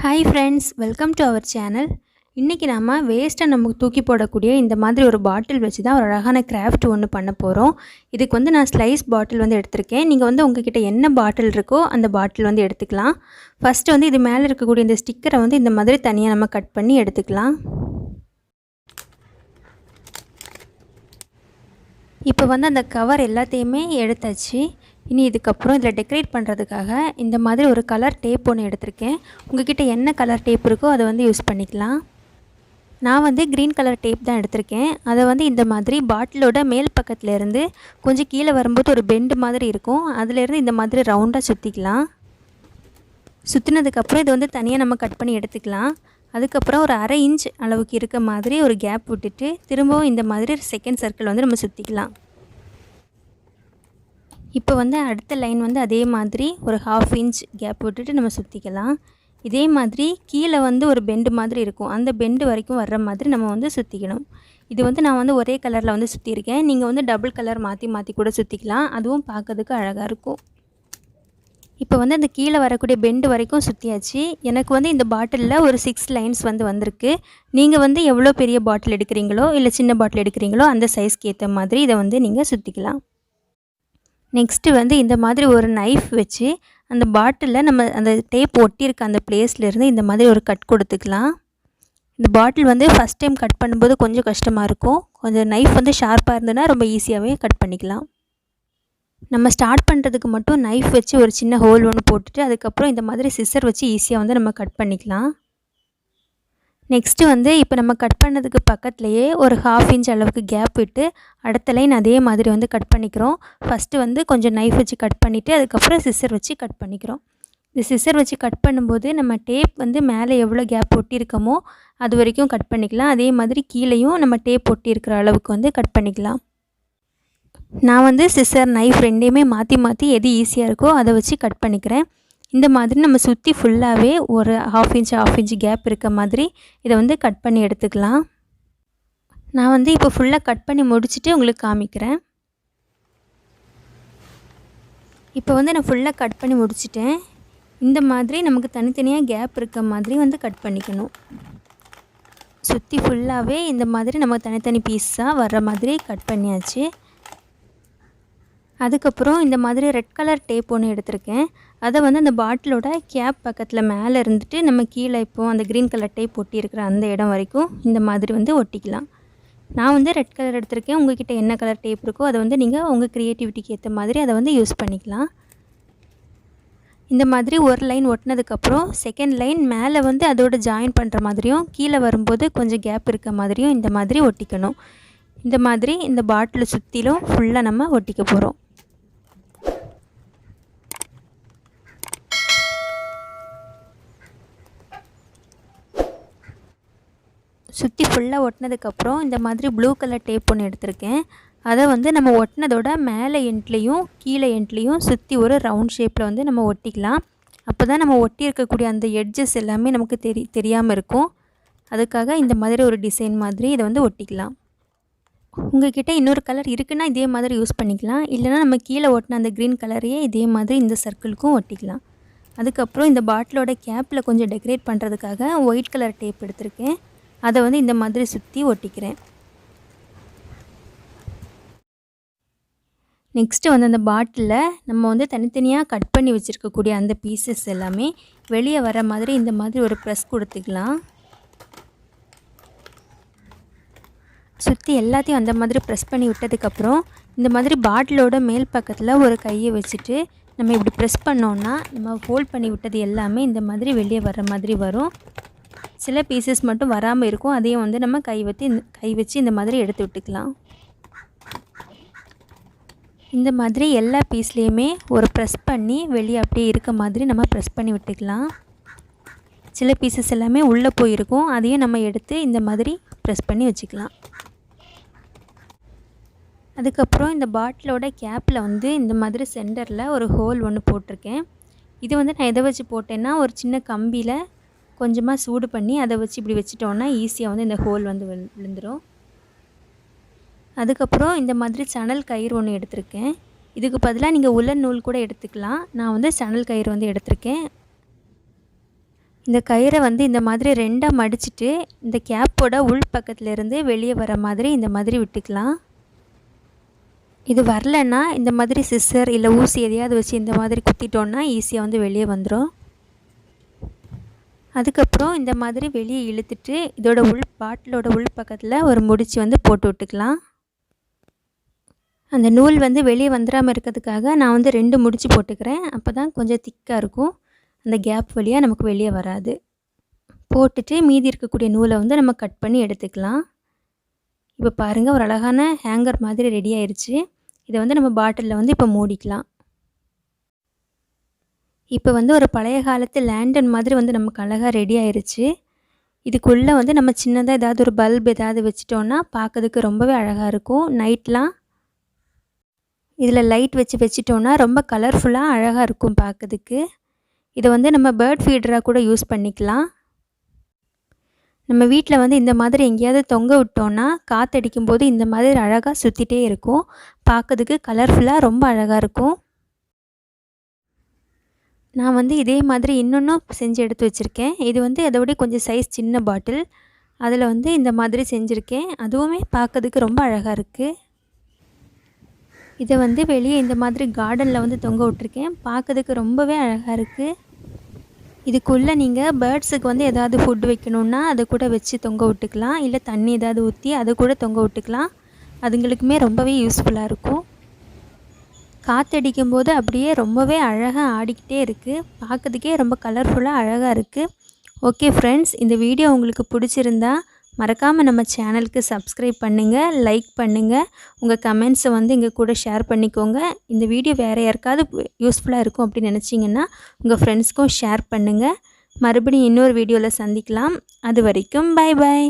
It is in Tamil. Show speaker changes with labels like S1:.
S1: Hi friends, welcome to our channel. இன்றைக்கி நம்ம வேஸ்ட்டை நமக்கு தூக்கி போடக்கூடிய இந்த மாதிரி ஒரு பாட்டில் வச்சு தான் ஒரு அழகான கிராஃப்ட் ஒன்று பண்ண போகிறோம். இதுக்கு வந்து நான் ஸ்லைஸ் பாட்டில் வந்து எடுத்திருக்கேன். நீங்கள் வந்து உங்ககிட்ட என்ன பாட்டில் இருக்கோ அந்த பாட்டில் வந்து எடுத்துக்கலாம். ஃபஸ்ட்டு வந்து இது மேலே இருக்கக்கூடிய இந்த ஸ்டிக்கரை வந்து இந்த மாதிரி தனியாக நம்ம கட் பண்ணி எடுத்துக்கலாம். இப்போ வந்து அந்த கவர் எல்லாத்தையுமே எடுத்தாச்சு. இனி இதுக்கப்புறம் இதில் டெக்கரேட் பண்ணுறதுக்காக இந்த மாதிரி ஒரு கலர் டேப் ஒன்று எடுத்திருக்கேன். உங்கள்கிட்ட என்ன கலர் டேப் இருக்கோ அதை வந்து யூஸ் பண்ணிக்கலாம். நான் வந்து க்ரீன் கலர் டேப் தான் எடுத்திருக்கேன். அதை வந்து இந்த மாதிரி பாட்டிலோட மேல் பக்கத்துலேருந்து கொஞ்சம் கீழே வரும்போது ஒரு பெண்டு மாதிரி இருக்கும், அதிலேருந்து இந்த மாதிரி ரவுண்டாக சுற்றிக்கலாம். சுற்றினதுக்கப்புறம் இதை வந்து தனியாக நம்ம கட் பண்ணி எடுத்துக்கலாம். அதுக்கப்புறம் ஒரு 1/2 இன்ச் அளவுக்கு இருக்க மாதிரி ஒரு கேப் விட்டுட்டு திரும்பவும் இந்த மாதிரி செகண்ட் சர்க்கிள் வந்து நம்ம சுற்றிக்கலாம். இப்போ வந்து அடுத்த லைன் வந்து அதே மாதிரி ஒரு 1/2 இன்ச் கேப் விட்டுட்டு நம்ம சுற்றிக்கலாம். இதே மாதிரி கீழே வந்து ஒரு பெண்டு மாதிரி இருக்கும், அந்த பெண்டு வரைக்கும் வர்ற மாதிரி நம்ம வந்து சுற்றிக்கணும். இது வந்து நான் வந்து ஒரே கலரில் வந்து சுற்றியிருக்கேன். நீங்கள் வந்து டபுள் கலர் மாற்றி கூட சுற்றிக்கலாம், அதுவும் பார்க்கறதுக்கு அழகாக இருக்கும். இப்போ வந்து அந்த கீழே வரக்கூடிய பெண்டு வரைக்கும் சுற்றியாச்சு. எனக்கு வந்து இந்த பாட்டிலில் ஒரு 6 லைன்ஸ் வந்து வந்திருக்கு. நீங்கள் வந்து எவ்வளோ பெரிய பாட்டில் எடுக்கிறீங்களோ இல்லை சின்ன பாட்டில் எடுக்கிறீங்களோ அந்த சைஸ்க்கு ஏற்ற மாதிரி இதை வந்து நீங்கள் சுற்றிக்கலாம். நெக்ஸ்ட்டு வந்து இந்த மாதிரி ஒரு நைஃப் வச்சு அந்த பாட்டிலில் நம்ம அந்த டேப் ஒட்டியிருக்க அந்த பிளேஸ்லேருந்து இந்த மாதிரி ஒரு கட் கொடுத்துக்கலாம். இந்த பாட்டில் வந்து ஃபஸ்ட் டைம் கட் பண்ணும்போது கொஞ்சம் கஷ்டமாக இருக்கும். கொஞ்சம் நைஃப் வந்து ஷார்ப்பாக இருந்ததுன்னா ரொம்ப ஈஸியாகவே கட் பண்ணிக்கலாம். நம்ம ஸ்டார்ட் பண்ணுறதுக்கு மட்டும் நைஃப் வச்சு ஒரு சின்ன ஹோல் ஒன்று போட்டுட்டு அதுக்கப்புறம் இந்த மாதிரி சிசர் வச்சு ஈஸியாக வந்து நம்ம கட் பண்ணிக்கலாம். நெக்ஸ்ட்டு வந்து இப்போ நம்ம கட் பண்ணதுக்கு பக்கத்துலேயே ஒரு 1/2 இன்ச் அளவுக்கு கேப் விட்டு அடுத்த லைன் அதே மாதிரி வந்து கட் பண்ணிக்கிறோம். ஃபஸ்ட்டு வந்து கொஞ்சம் நைஃப் வச்சு கட் பண்ணிவிட்டு அதுக்கப்புறம் சிசர் வச்சு கட் பண்ணிக்கிறோம். இந்த சிசர் வச்சு கட் பண்ணும்போது நம்ம டேப் வந்து மேலே எவ்வளோ கேப் ஒட்டியிருக்கோமோ அது வரைக்கும் கட் பண்ணிக்கலாம். அதே மாதிரி கீழேயும் நம்ம டேப் ஒட்டியிருக்கிற அளவுக்கு வந்து கட் பண்ணிக்கலாம். நான் வந்து சிசர் நைஃப் ரெண்டையுமே மாற்றி எது ஈஸியாக இருக்கோ அதை வச்சு கட் பண்ணிக்கிறேன். இந்த மாதிரி நம்ம சுற்றி ஃபுல்லாகவே ஒரு 1/2 இன்ச் கேப் இருக்க மாதிரி இதை வந்து கட் பண்ணி எடுத்துக்கலாம். நான் வந்து இப்போ ஃபுல்லாக கட் பண்ணி முடிச்சுட்டு உங்களுக்கு காமிக்கிறேன். இப்போ வந்து நான் ஃபுல்லாக கட் பண்ணி முடிச்சிட்டேன். இந்த மாதிரி நமக்கு தனித்தனியாக கேப் இருக்க மாதிரி வந்து கட் பண்ணிக்கணும். சுற்றி ஃபுல்லாகவே இந்த மாதிரி நம்ம தனித்தனி பீஸாக வர்ற மாதிரி கட் பண்ணியாச்சு. அதுக்கப்புறம் இந்த மாதிரி ரெட் கலர் டேப் ஒன்று எடுத்திருக்கேன். அதை வந்து அந்த பாட்டிலோட கேப் பக்கத்தில் மேலே இருந்துட்டு நம்ம கீழே இப்போது அந்த க்ரீன் கலர் டேப் ஒட்டியிருக்கிற அந்த இடம் வரைக்கும் இந்த மாதிரி வந்து ஒட்டிக்கலாம். நான் வந்து ரெட் கலர் எடுத்திருக்கேன். உங்கள்கிட்ட என்ன கலர் டேப் இருக்கோ அதை வந்து நீங்கள் உங்கள் க்ரியேட்டிவிட்டிக்கு ஏற்ற மாதிரி அதை வந்து யூஸ் பண்ணிக்கலாம். இந்த மாதிரி ஒரு லைன் ஒட்டினதுக்கப்புறம் செகண்ட் லைன் மேலே வந்து அதோட ஜாயின் பண்ணுற மாதிரியும் கீழே வரும்போது கொஞ்சம் கேப் இருக்க மாதிரியும் இந்த மாதிரி ஒட்டிக்கணும். இந்த மாதிரி இந்த பாட்டிலை சுற்றிலும் ஃபுல்லாக நம்ம ஒட்டிக்க போகிறோம். சுற்றி ஃபுல்லாக ஒட்டினதுக்கப்புறம் இந்த மாதிரி ப்ளூ கலர் டேப் ஒன்று எடுத்திருக்கேன். அதை வந்து நம்ம ஒட்டினதோட மேலே எண்ட்லேயும் கீழே எண்ட்லேயும் சுற்றி ஒரு ரவுண்ட் ஷேப்பில் வந்து நம்ம ஒட்டிக்கலாம். அப்போ தான் நம்ம ஒட்டி இருக்கக்கூடிய அந்த எட்ஜஸ் எல்லாமே நமக்கு தெரியாமல் இருக்கும். அதுக்காக இந்த மாதிரி ஒரு டிசைன் மாதிரி இதை வந்து ஒட்டிக்கலாம். உங்கள்கிட்ட இன்னொரு கலர் இருக்குன்னா இதே மாதிரி யூஸ் பண்ணிக்கலாம். இல்லைனா நம்ம கீழே ஒட்டின அந்த க்ரீன் கலரையே இதே மாதிரி இந்த சர்க்கிளுக்கும் ஒட்டிக்கலாம். அதுக்கப்புறம் இந்த பாட்டிலோட கேப்பில் கொஞ்சம் டெக்கரேட் பண்ணுறதுக்காக ஒயிட் கலர் டேப் எடுத்திருக்கேன். அதை வந்து இந்த மாதிரி சுற்றி ஒட்டிக்கிறேன். நெக்ஸ்ட்டு வந்து அந்த பாட்டிலில் நம்ம வந்து தனித்தனியாக கட் பண்ணி வச்சுருக்கக்கூடிய அந்த பீசஸ் எல்லாமே வெளியே வர மாதிரி இந்த மாதிரி ஒரு ப்ரெஸ் கொடுத்துக்கலாம். சுற்றி எல்லாத்தையும் அந்த மாதிரி ப்ரெஸ் பண்ணி விட்டதுக்கப்புறம் இந்த மாதிரி பாட்டிலோட மேல் பக்கத்தில் ஒரு கையை வச்சுட்டு நம்ம இப்படி ப்ரெஸ் பண்ணோன்னா நம்ம ஹோல்ட் பண்ணி விட்டது எல்லாமே இந்த மாதிரி வெளியே வர்ற மாதிரி வரும். சில பீசஸ் மட்டும் வராமல் இருக்கும், அதையும் வந்து நம்ம கை வச்சு இந்த மாதிரி எடுத்து விட்டுக்கலாம். இந்த மாதிரி எல்லா பீஸ்லேயுமே ஒரு ப்ரெஸ் பண்ணி வெளியே அப்படியே இருக்க மாதிரி நம்ம ப்ரெஸ் பண்ணி விட்டுக்கலாம். சில பீசஸ் எல்லாமே உள்ளே போயிருக்கும், அதையும் நம்ம எடுத்து இந்த மாதிரி ப்ரெஸ் பண்ணி வச்சுக்கலாம். அதுக்கப்புறம் இந்த பாட்டிலோட கேப்பில் வந்து இந்த மாதிரி சென்டரில் ஒரு ஹோல் ஒன்று போட்டிருக்கேன். இது வந்து நான் எதை வச்சு போட்டேன்னா ஒரு சின்ன கம்பியில் கொஞ்சமாக சூடு பண்ணி அதை வச்சு இப்படி வச்சிட்டோன்னா ஈஸியாக வந்து இந்த ஹோல் வந்து விழுந்துடும். அதுக்கப்புறம் இந்த மாதிரி சணல் கயிறு ஒன்று எடுத்திருக்கேன். இதுக்கு பதிலாக நீங்கள் உலன் நூல் கூட எடுத்துக்கலாம். நான் வந்து சணல் கயிறு வந்து எடுத்திருக்கேன். இந்த கயிறை வந்து இந்த மாதிரி ரெண்டாக மடிச்சுட்டு இந்த கேப்போட உள் பக்கத்துலேருந்து வெளியே வர மாதிரி இந்த மாதிரி விட்டுக்கலாம். இது வரலன்னா இந்த மாதிரி சிஸ்ஸர் இல்லை ஊசி எதையாவது வச்சு இந்த மாதிரி குத்திட்டோன்னா ஈஸியாக வந்து வெளியே வந்துடும். அதுக்கப்புறம் இந்த மாதிரி வெளியே இழுத்துட்டு இதோட பாட்டிலோட உள் பக்கத்தில் ஒரு முடிச்சு வந்து போட்டு விட்டுக்கலாம். அந்த நூல் வந்து வெளியே வந்துடாமல் இருக்கிறதுக்காக நான் வந்து 2 முடிச்சு போட்டுக்கிறேன். அப்போ தான் கொஞ்சம் திக்காக இருக்கும், அந்த கேப் வழியாக நமக்கு வெளியே வராது. போட்டுட்டு மீதி இருக்கக்கூடிய நூலை வந்து நம்ம கட் பண்ணி எடுத்துக்கலாம். இப்போ பாருங்கள், ஒரு அழகான ஹேங்கர் மாதிரி ரெடி ஆயிடுச்சு. இதை வந்து நம்ம பாட்டிலில் வந்து இப்போ மூடிக்கலாம். இப்போ வந்து ஒரு பழைய காலத்து லேண்டன் மாதிரி வந்து நமக்கு அழகாக ரெடி ஆயிடுச்சு. இதுக்குள்ளே வந்து நம்ம சின்னதாக ஏதாவது ஒரு பல்ப் ஏதாவது வச்சிட்டோன்னா பார்க்கறதுக்கு ரொம்பவே அழகாக இருக்கும். நைட்லாம் இதில் லைட் வச்சிட்டோன்னா ரொம்ப கலர்ஃபுல்லாக அழகாக இருக்கும் பார்க்கறதுக்கு. இதை வந்து நம்ம பேர்ட் ஃபீடராக கூட யூஸ் பண்ணிக்கலாம். நம்ம வீட்டில் வந்து இந்த மாதிரி எங்கேயாவது தொங்க விட்டோன்னா காற்றடிக்கும்போது இந்த மாதிரி அழகாக சுற்றிட்டே இருக்கும். பார்க்கறதுக்கு கலர்ஃபுல்லாக ரொம்ப அழகாக இருக்கும். நான் வந்து இதே மாதிரி இன்னொன்றும் செஞ்சு எடுத்து வச்சுருக்கேன். இது வந்து அதை விட கொஞ்சம் சைஸ் சின்ன பாட்டில். அதில் வந்து இந்த மாதிரி செஞ்சுருக்கேன். அதுவுமே பார்க்கறதுக்கு ரொம்ப அழகாக இருக்குது. இதை வந்து வெளியே இந்த மாதிரி கார்டனில் வந்து தொங்க விட்டுருக்கேன். பார்க்கறதுக்கு ரொம்பவே அழகாக இருக்குது. இதுக்குள்ளே நீங்கள் பேர்ட்ஸுக்கு வந்து ஏதாவது ஃபுட் வைக்கணுன்னா அதை கூட வச்சு தொங்க விட்டுக்கலாம். இல்லை தண்ணி ஏதாவது ஊற்றி அதை கூட தொங்க விட்டுக்கலாம். அதுங்களுக்குமே ரொம்பவே யூஸ்ஃபுல்லாக இருக்கும். காற்றடிக்கும் போது அப்படியே ரொம்பவே அழகாக ஆடிக்கிட்டே இருக்குது. பார்க்கறதுக்கே ரொம்ப கலர்ஃபுல்லாக அழகாக இருக்குது. ஓகே ஃப்ரெண்ட்ஸ், இந்த வீடியோ உங்களுக்கு பிடிச்சிருந்தா மறக்காமல் நம்ம சேனலுக்கு சப்ஸ்கிரைப் பண்ணுங்கள், லைக் பண்ணுங்கள், உங்கள் கமெண்ட்ஸை வந்து எங்கள் கூட ஷேர் பண்ணிக்கோங்க. இந்த வீடியோ வேறு யாருக்காவது யூஸ்ஃபுல்லாக இருக்கும் அப்படின்னு நினச்சிங்கன்னா உங்கள் ஃப்ரெண்ட்ஸ்க்கும் ஷேர் பண்ணுங்கள். மறுபடியும் இன்னொரு வீடியோவில் சந்திக்கலாம். அது வரைக்கும் பை பாய்.